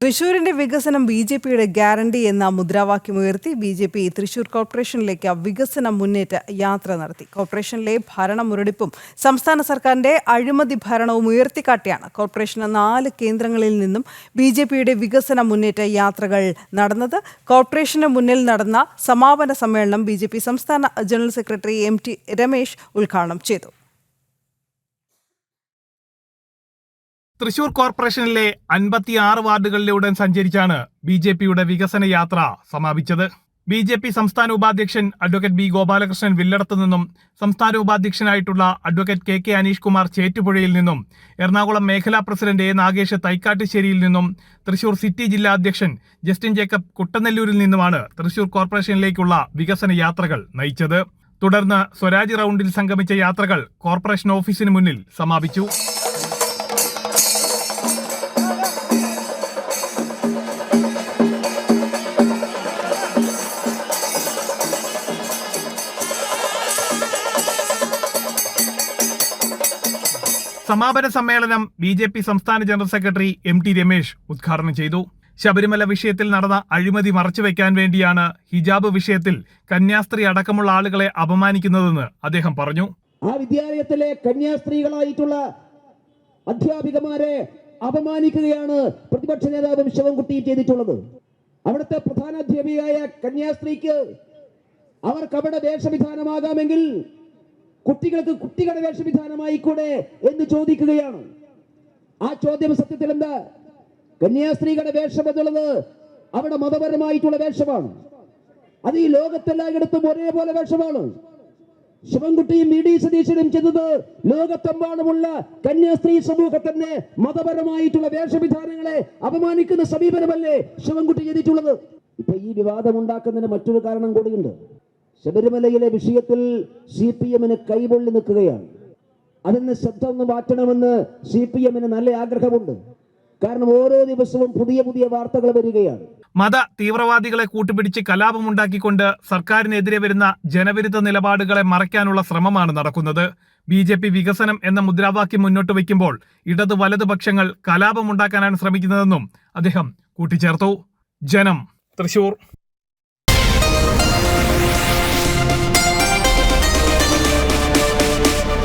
തൃശൂരിന്റെ വികസനം ബി.ജെ.പിയുടെ ഗ്യാരണ്ടി എന്ന മുദ്രാവാക്യമുയർത്തി ബി.ജെ.പി തൃശൂർ കോർപ്പറേഷനിലേക്ക് വികസന മുന്നേറ്റ യാത്ര നടത്തി. കോർപ്പറേഷനിലെ ഭരണമുരടിപ്പും സംസ്ഥാന സർക്കാരിന്റെ അഴിമതി ഭരണവും ഉയർത്തിക്കാട്ടിയാണ് കോർപ്പറേഷന് 4 കേന്ദ്രങ്ങളിൽ നിന്നും ബി.ജെ.പിയുടെ വികസന മുന്നേറ്റ യാത്രകൾ നടന്നത്. കോർപ്പറേഷന് മുന്നിൽ നടന്ന സമാപന സമ്മേളനം ബി.ജെ.പി സംസ്ഥാന ജനറൽ സെക്രട്ടറി എം.ടി രമേശ് ഉദ്ഘാടനം ചെയ്തു. തൃശൂർ കോർപ്പറേഷനിലെ 56 വാർഡുകളിലൂടെ സഞ്ചരിച്ചാണ് ബി.ജെ.പിയുടെ വികസന യാത്ര സമാപിച്ചത്. ബി.ജെ.പി സംസ്ഥാന ഉപാധ്യക്ഷൻ അഡ്വക്കേറ്റ് ബി ഗോപാലകൃഷ്ണൻ വില്ലടത്തു നിന്നും, സംസ്ഥാന ഉപാധ്യക്ഷനായിട്ടുള്ള അഡ്വക്കേറ്റ് കെ അനീഷ് കുമാർ ചേറ്റുപുഴയിൽ നിന്നും, എറണാകുളം മേഖലാ പ്രസിഡന്റ് എ നാഗേഷ് തൈക്കാട്ടുശ്ശേരിയിൽ നിന്നും, തൃശൂർ സിറ്റി ജില്ലാ അധ്യക്ഷൻ ജസ്റ്റിൻ ജേക്കബ് കുട്ടനെല്ലൂരിൽ നിന്നുമാണ് തൃശൂർ കോർപ്പറേഷനിലേക്കുള്ള വികസന യാത്രകൾ നയിച്ചത്. തുടർന്ന് സ്വരാജ് റൗണ്ടിൽ സംഗമിച്ച യാത്രകൾ കോർപ്പറേഷൻ ഓഫീസിന് മുന്നിൽ സമാപിച്ചു. സമാപന സമ്മേളനം ബി.ജെ.പി സംസ്ഥാന ജനറൽ സെക്രട്ടറി എം.ടി രമേശ് ഉദ്ഘാടനം ചെയ്തു. ശബരിമല വിഷയത്തിൽ നടന്ന അഴിമതി മറച്ചുവെക്കാൻ വേണ്ടിയാണ് ഹിജാബ് വിഷയത്തിൽ കന്യാസ്ത്രീ അടക്കമുള്ള ആളുകളെ അപമാനിക്കുന്നതെന്ന് അദ്ദേഹം പറഞ്ഞു. ആ വിദ്യാലയത്തിലെ കന്യാസ്ത്രീകളായിട്ടുള്ള അധ്യാപികമാരെ അപമാനിക്കുകയാണ് പ്രതിപക്ഷ നേതാവ് ശിവൻകുട്ടി ചെയ്തിട്ടുള്ളത്. അവിടുത്തെ പ്രധാന അധ്യാപികയായ കന്യാസ്ത്രീക്ക് അവർക്ക് അവിടെ വേഷവിധാനമാകാമെങ്കിൽ കുട്ടികൾക്ക് കുട്ടികളുടെ വേഷവിധാനമായിക്കൂടെ എന്ന് ചോദിക്കുകയാണ്. ആ ചോദ്യം സത്യത്തിൽ എന്താ? കന്യാസ്ത്രീകളുടെ വേഷം എന്നുള്ളത് അവിടെ മതപരമായിട്ടുള്ള വേഷമാണ്. അത് ഈ ലോകത്തെല്ലായിടത്തും ഒരേപോലെ വേഷമാണ്. ശിവൻകുട്ടിയും വി.ഡി. സതീശനും ചെയ്തത് ലോകത്തെമ്പാടുമുള്ള കന്യാസ്ത്രീ സമൂഹത്തിന്റെ മതപരമായിട്ടുള്ള വേഷവിധാനങ്ങളെ അപമാനിക്കുന്ന സമീപനമല്ലേ ശിവൻകുട്ടി ചെയ്തിട്ടുള്ളത്? ഇപ്പൊ ഈ വിവാദം ഉണ്ടാക്കുന്നതിന് മറ്റൊരു കാരണം കൂടിയുണ്ട്. ശബരിമലയിലെ വിഷയത്തിൽ CPM-ന് കൈപൊള്ളി നിൽക്കുകയാണ്. അതിന് ശ്രദ്ധ ഒന്ന് മാറ്റണമെന്ന് CPM-ന് നല്ല ആഗ്രഹമുണ്ട്. കാരണം ഓരോ ദിവസവും പുതിയ പുതിയ വാർത്തകൾ വരികയാണ്. മത തീവ്രവാദികളെ കൂട്ടുപിടിച്ച് കലാപമുണ്ടാക്കിക്കൊണ്ട് സർക്കാരിനെതിരെ വരുന്ന ജനവിരുദ്ധ നിലപാടുകളെ മറയ്ക്കാനുള്ള ശ്രമമാണ് നടക്കുന്നത്. ബി.ജെ.പി വികസനം എന്ന മുദ്രാവാക്യം മുന്നോട്ട് വയ്ക്കുമ്പോൾ ഇടത് വലതുപക്ഷങ്ങൾ കലാപമുണ്ടാക്കാനാണ് ശ്രമിക്കുന്നതെന്നും അദ്ദേഹം കൂട്ടിച്ചേർത്തു. ജനം, തൃശൂർ.